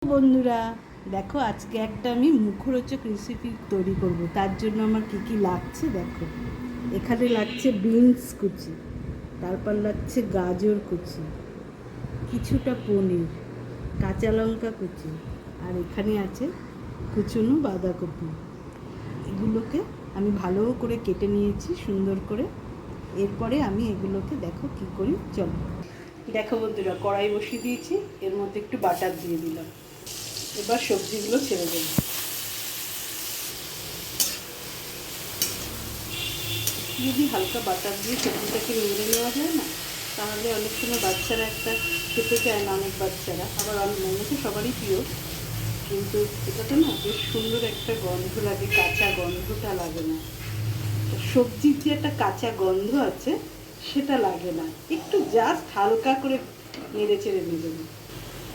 বন্ধুরা দেখো, আজকে একটা আমি মুখরোচক রেসিপি তৈরি করব। তার জন্য আমার কি কি লাগছে দেখো। এখানে লাগছে বিনস কুচি, তারপর লাগছে গাজর কুচি, কিছুটা পনির, কাঁচা লঙ্কা কুচি, আর এখানে আছে কুচনো বাঁধাকপি। এগুলোকে আমি ভালো করে কেটে নিয়েছি সুন্দর করে। এরপরে আমি এগুলোকে দেখো কি করি, চলো দেখো বন্ধুরা। কড়াই বসিয়ে দিয়েছি, এর মধ্যে একটু বাটার দিয়ে দিলাম। এবার সবজিগুলো ছেড়ে দেব। যদি হালকা বাটার দিয়ে সবজিটাকে নেড়ে নেওয়া যায় না, তাহলে অনেক সময় বাচ্চারা একটা খেতে চায় না, অনেক বাচ্চারা, আবার অনেকে সবারই প্রিয়, কিন্তু এটাতে না বেশ সুন্দর একটা গন্ধ লাগে, কাঁচা গন্ধটা লাগে না। সবজির যে একটা কাঁচা গন্ধ আছে সেটা লাগে না, একটু জাস্ট হালকা করে নেড়ে চেড়ে দিয়ে দেবো।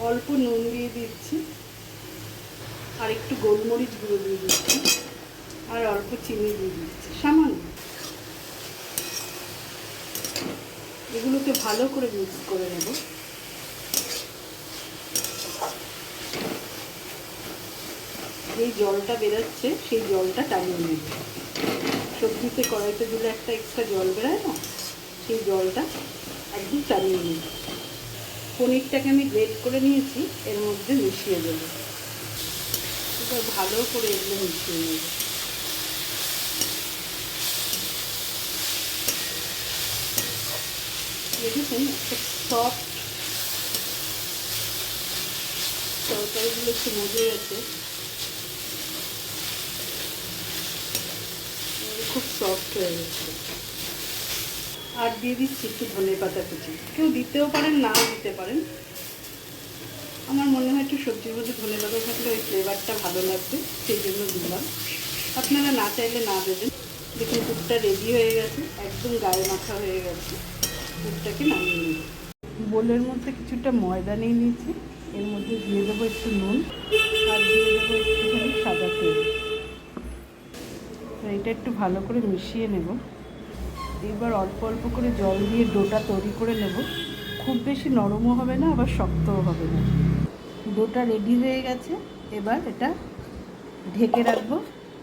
অল্প নুন দিয়ে দিচ্ছি, আর একটু গোলমরিচ গুঁড়ো দিয়ে দিচ্ছি, আর অল্প চিনি দিয়ে দিচ্ছি সামান্য। এগুলোকে ভালো করে মিক্স করে নেব। যেই জলটা বেরোচ্ছে সেই জলটা টানিয়ে নেব। সবজিতে কড়াইতে দিলে একটা এক্সট্রা জল বেরোয় না, সেই জলটা একদম টানিয়ে নেব। পনিরটাকে আমি গ্রেট করে নিয়েছি, এর মধ্যে মিশিয়ে দেব। এবার ভালো করে এগুলো মিশিয়ে নেব। দেখেছেন একটা সফট তরকারিগুলো একটু মজে গেছে, খুব সফট হয়ে গেছে। আর দিয়ে দিচ্ছি একটু ধনেপাতা কুচি। কেউ দিতেও পারেন, নাও দিতে পারেন। আমার মনে হয় একটু সবজির মধ্যে ধনেপাতা থাকলে ওই ফ্লেভারটা ভালো লাগবে, সেই জন্য দিলাম। আপনারা না চাইলে না দেবেন। দেখুন দুধটা রেডি হয়ে গেছে, একদম গায়ে মাখা হয়ে গেছে। দুধটাকে নামিয়ে নিই। বোলের মধ্যে কিছুটা ময়দা নিয়ে নিয়েছি, এর মধ্যে দিয়ে দেবো একটু নুন, আর দিয়ে দেবো একটুখানি সাদা তেল। এটা একটু ভালো করে মিশিয়ে নেব। এবার অল্প অল্প করে জল দিয়ে ডোটা তৈরি করে নেব। খুব বেশি নরমও হবে না, আবার শক্তও হবে না। ডোটা রেডি হয়ে গেছে, এবার এটা ঢেকে রাখবো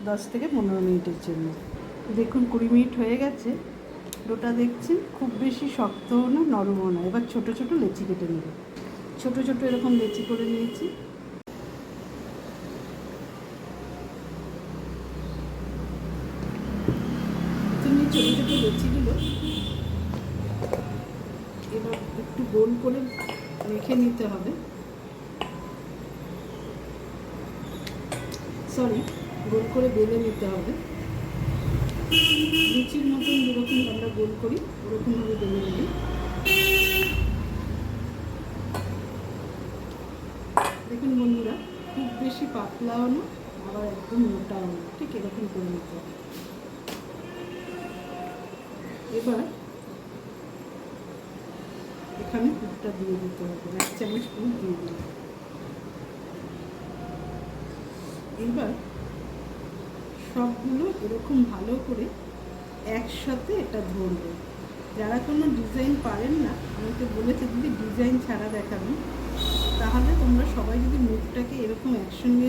10 থেকে 15 মিনিটের জন্য। দেখুন 20 মিনিট হয়ে গেছে। ডোটা দেখছেন খুব বেশি শক্তও না, নরমও না। এবার ছোট ছোট লেচি কেটে নেব। ছোট ছোট এরকম লেচি করে নিয়েছি। তুমি ছোট ছোট লেচিগুলো এবার একটু গোল করে রেখে নিতে হবে। গোল করে বেলে নিতে হবে। লুচির মতন যেরকম আমরা গোল করি ওরকমভাবে বেলে নিই। দেখুন বন্ধুরা, খুব বেশি পাতলাও না, আবার একদম মোটাও না, ঠিক এরকম করে নিতে হবে। এবার এখানে পুরটা দিয়ে দিতে হবে, 1 চামচ পুর দিয়ে দিই। এবার সবগুলো এরকম ভালো করে একসাথে এটা ধরবে। যারা কোনো ডিজাইন পারেন না, আমাকে বলেছে যদি ডিজাইন ছাড়া দেখাবেন, তাহলে তোমরা সবাই যদি মুখটাকে এরকম একসঙ্গে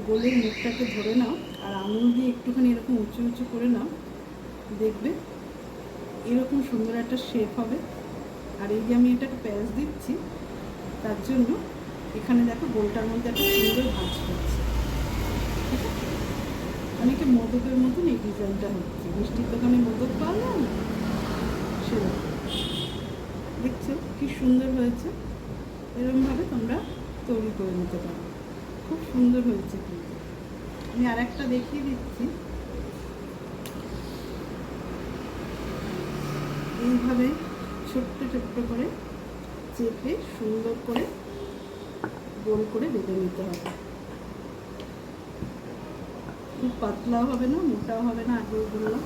গোলের মুখটাকে ধরে নাও, আর আঙুল দিয়ে একটুখানি এরকম উঁচু উঁচু করে নাও, দেখবে এরকম সুন্দর একটা শেপ হবে। আর এই যে আমি এটাকে প্যাঁচ দিচ্ছি, তার জন্য এখানে দেখো গোলটার মধ্যে একটা সুন্দর ভাঁজ করছে। ঠিক আছে, অনেকে মোদকের মতন এই ডিজাইনটা হচ্ছে, মিষ্টির দোকানে মোদক পাওয়া যায় না, সেরকম। দেখছো কি সুন্দর হয়েছে? এরকমভাবে তোমরা তৈরি করে নিতে পারো, খুব সুন্দর হয়েছে। কিন্তু আমি আর একটা দেখিয়ে দিচ্ছি। এইভাবে ছোট্ট ছোট্ট করে চেপে সুন্দর করে গোল করে বেঁধে নিতে হবে। খুব পাতলাও হবে না, মোটাও হবে না, আগেও বললাম।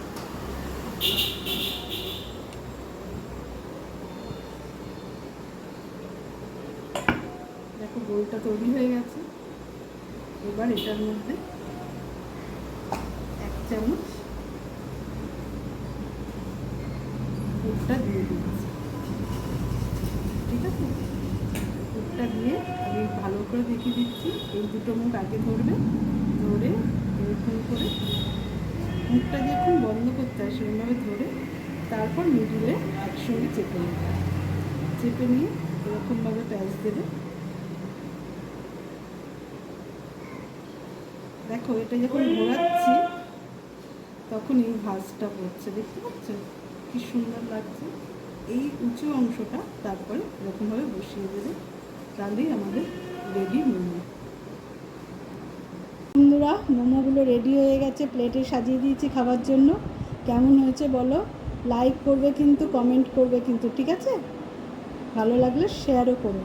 দেখো গোলটা তৈরি হয়ে গেছে। এবার এটার মধ্যে 1 চামচ পুরটা দিয়ে দিচ্ছি। ঠিক আছে, পুরটা মুখটা দিয়ে আমি ভালো করে দেখিয়ে দিচ্ছি। এই দুটো মুখ আগে ধরবে, ধরে এরকম করে মুখটা যখন বন্ধ করতে হয় সেরকমভাবে ধরে তারপর মিডিলে একসঙ্গে চেপে নেবে। চেপে নিয়ে এরকমভাবে প্যাঁচ দেবে। দেখো এটা যখন ঘোরাচ্ছি তখন এই ভাঁজটা পড়ছে, দেখতে পাচ্ছ কি সুন্দর লাগছে। এই উঁচু অংশটা তারপরে এরকমভাবে বসিয়ে দেবে, তাহলেই আমাদের রেডি মোমো। বন্ধুরা, মোমোগুলো রেডি হয়ে গেছে, প্লেটে সাজিয়ে দিয়েছি খাবার জন্য। কেমন হয়েছে বলো, লাইক করবে কিন্তু, কমেন্ট করবে কিন্তু, ঠিক আছে? ভালো লাগলে শেয়ারও করো।